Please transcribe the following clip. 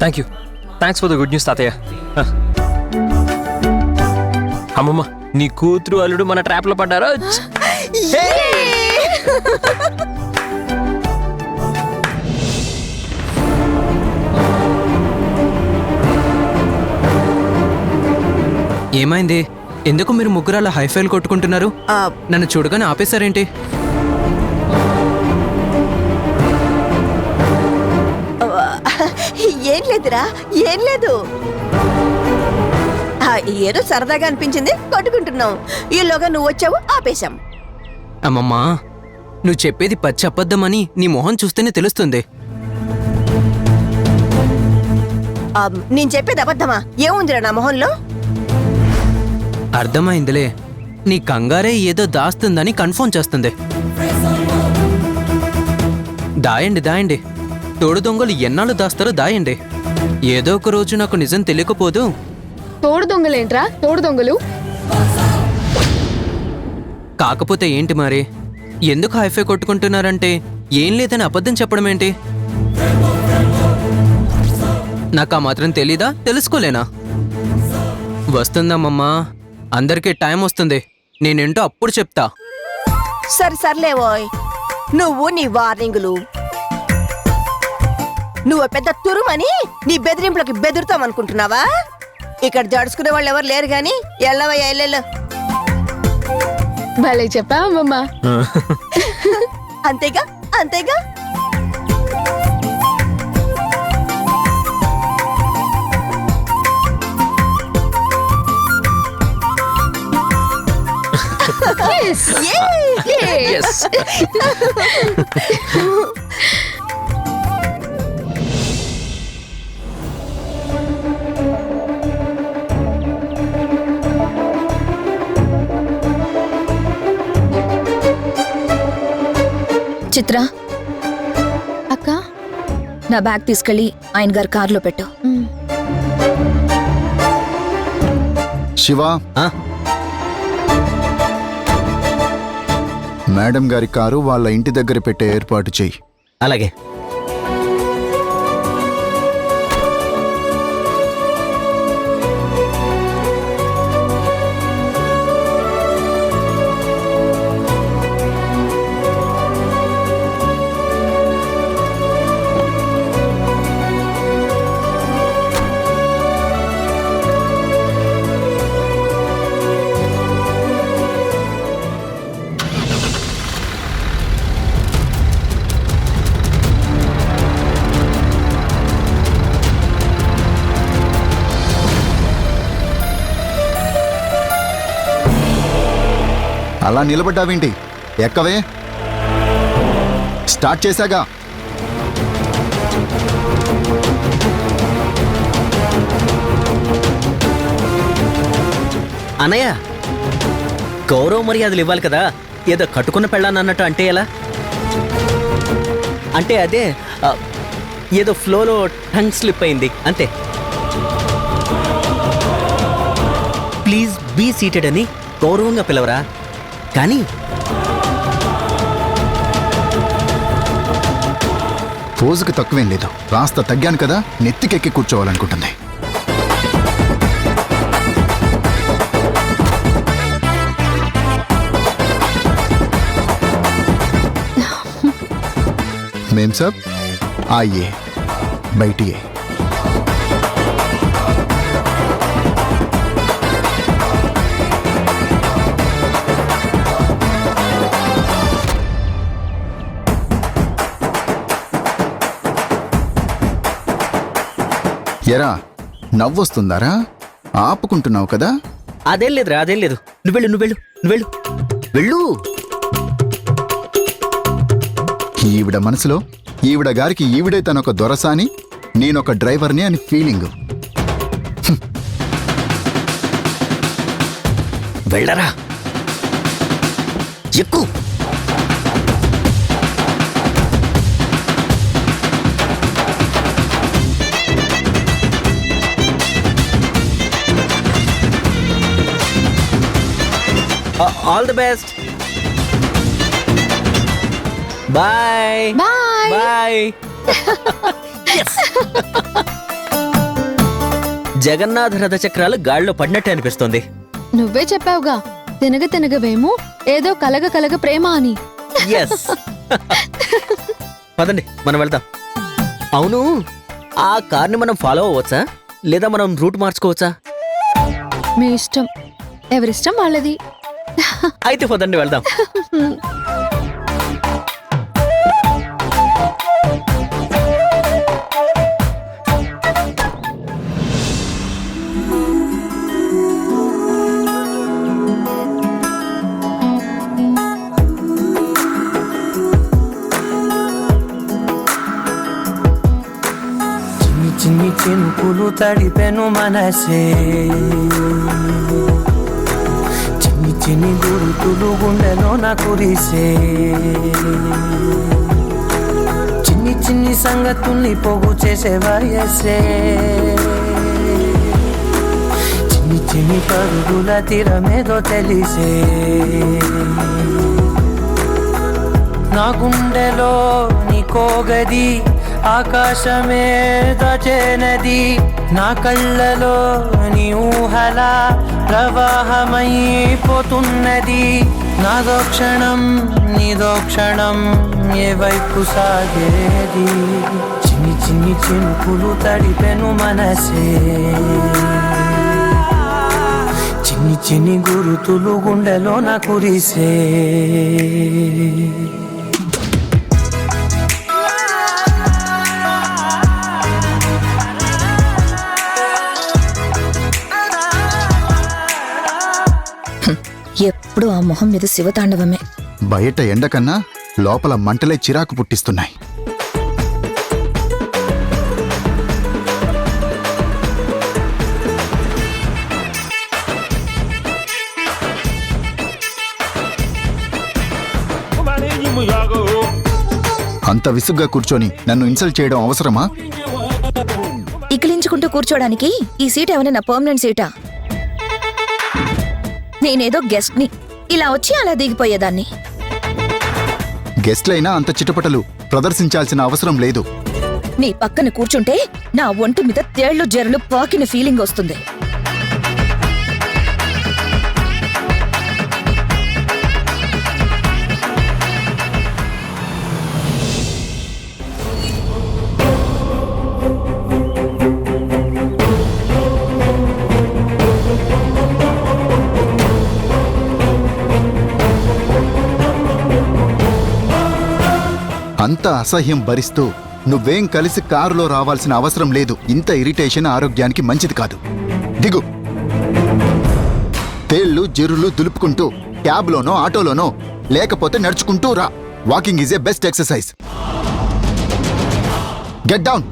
Thanks for the good news తాతయ్య. అమ్మమ్మ, నీ కూతురు అల్లుడు మన ట్రాప్లో పడ్డారా? ఏమైంది? ఎందుకు మీరు ముగ్గురు అలా హైఫైల్ కొట్టుకుంటున్నారు? నన్ను చూడగానే ఆపేశారేంటి? ఏం లేదురా, ఏం లేదు. ఏదో సరదాగా అనిపించింది, కొట్టుకుంటున్నాం. ఈలోగా నువ్వు వచ్చావు, ఆపేశాం. అమ్మమ్మా, నువ్వు చెప్పేది పచ్చి అబద్ధమని నీ మొహం చూస్తేనే తెలుస్తుంది. నేను చెప్పేది అబద్ధమా? ఏముందిరా నా మొహంలో? అర్థమైందిలే, నీ కంగారే ఏదో దాస్తుందని కన్ఫర్మ్ చేస్తుంది. దాయండి, తోడు దొంగలు ఎన్నాళ్ళు దాస్తారో దాయండి. ఏదో ఒక రోజు నాకు నిజం తెలియకపోదు. తోడు దొంగలేంట్రా? తోడు దొంగలు కాకపోతే ఏంటి మరి? ఎందుకు హైఫై కొట్టుకుంటున్నారంటే ఏం లేదని అబద్ధం చెప్పడం ఏంటి? నాకు ఆ మాత్రం తెలీదా? తెలుసుకోలేనా? వస్తుందమ్మమ్మా, అందరికీ టైం వస్తుంది. నేనేంటో అప్పుడు చెప్తా. సర్లేవోయ్, నువ్వు నీ వార్నింగులు, నువ్వు పెద్ద తురుమని నీ బెదిరింపులకి బెదురుతామనుకుంటున్నావా? ఇక్కడ జడుచుకునే వాళ్ళు ఎవరు లేరు గాని ఎల్లవయ్యా, ఎల్లెళ్ళు. భలే చెప్పావమ్మా. అంతేగా అంతేగా. చిత్ర, అక్క, నా బ్యాగ్ తీసుకెళ్ళి ఆయన గారి కార్లో పెట్టు. శివ, మేడం గారి కారు వాళ్ళ ఇంటి దగ్గర పెట్టే ఏర్పాటు చెయ్యి. అలాగే. అలా నిలబడ్డావేంటి? ఎక్కవే, స్టార్ట్ చేశాగా. అన్నయ్య, గౌరవ మర్యాదలు ఇవ్వాలి కదా. ఏదో కట్టుకున్న పెళ్ళాన్నట్టు అంటే ఎలా? అంటే అదే ఏదో ఫ్లోలో టంగ్ స్లిప్ అయింది అంతే. ప్లీజ్ బీ సీటెడ్ అని గౌరవంగా పిలవరా. కానీ పోజుకి తక్కువేం లేదు. రాస్త తగ్గాను కదా, నెత్తికెక్కి కూర్చోవాలనుకుంటుంది. మేం సబ్ ఆइए बैठिए. ఎరా, నవ్వొస్తుందారా? ఆపుకుంటున్నావు కదా? అదేం లేదురా, అదేం లేదు. నువ్వెళ్ళు. వెళ్ళు. ఈవిడ మనసులో ఈవిడ గారికి ఈవిడే తనొక దొరసాని, నేనొక డ్రైవర్ని అని ఫీలింగ్. వెళ్ళరా, ఎక్కు. All the best. Bye. Bye. Bye. Jagannatha రథ చక్రాలు గాడిలో పడినట్టే అనిపిస్తోంది. నువ్వే చెప్పావుగా తినగ తినగవేమో ఏదో కలగ కలగ ప్రేమ అని. ఎస్. పదండి మనం వెళ్దాం. అవును, ఆ కార్ని మనం ఫాలో అవ్వచ్చా లేదా మనం రూట్ మార్చుకోవచ్చా? మీ ఇష్టం, ఎవరిష్టం వాళ్ళది. అయితే పదండి వెళ్దాం. చిన్ని చినుకులు తడిపెను మనసే, చిన్ని చిన్ని గురుతులు గుండెలో నా కురిసే, చిన్ని చిన్ని సంగతుల్ని పోగు చేసే వయసే, చిన్ని చిన్ని పరుగుల తీరమేదో తెలిసే, నా గుండెలో నీ కోగది ఆకాశమే దచేనది, నా కళ్ళలో నీ ఊహల ప్రవాహమైపోతున్నది, నాదో క్షణం నీదో క్షణం ఏ వైపు సాగేది, చిన్ని చిన్ని చినుకులు తడిపెను మనసే, చిన్ని చిన్ని గురుతులు గుండెలో నా కురిసే. ఎప్పుడు ఆ మొహం మీద శివతాండవమే. బయట ఎండ కన్నా లోపల మంటలే చిరాకు పుట్టిస్తున్నాయి. అంత విసుగ్గా కూర్చొని నన్ను ఇన్సల్ట్ చేయడం అవసరమా? ఇకిలించుకుంటూ కూర్చోడానికి ఈ సీట్ ఏమైనా పర్మనెంట్ సీటా? నేనేదో గెస్ట్ ని, ఇలా వచ్చి అలా దిగిపోయేదాన్ని. గెస్ట్లైనా అంత చిటపటలు ప్రదర్శించాల్సిన అవసరం లేదు. నీ పక్కన కూర్చుంటే నా ఒంటి మీద తేళ్లు జర్లు పాకిన ఫీలింగ్ వస్తుంది. అంత అసహ్యం భరిస్తూ నువ్వేం కలిసి కారులో రావాల్సిన అవసరం లేదు. ఇంత ఇరిటేషన్ ఆరోగ్యానికి మంచిది కాదు. దిగు. తేళ్లు జిరులు దులుపుకుంటూ క్యాబ్లోనో ఆటోలోనో లేకపోతే నడుచుకుంటూ రా. Walking is a best exercise. Get down.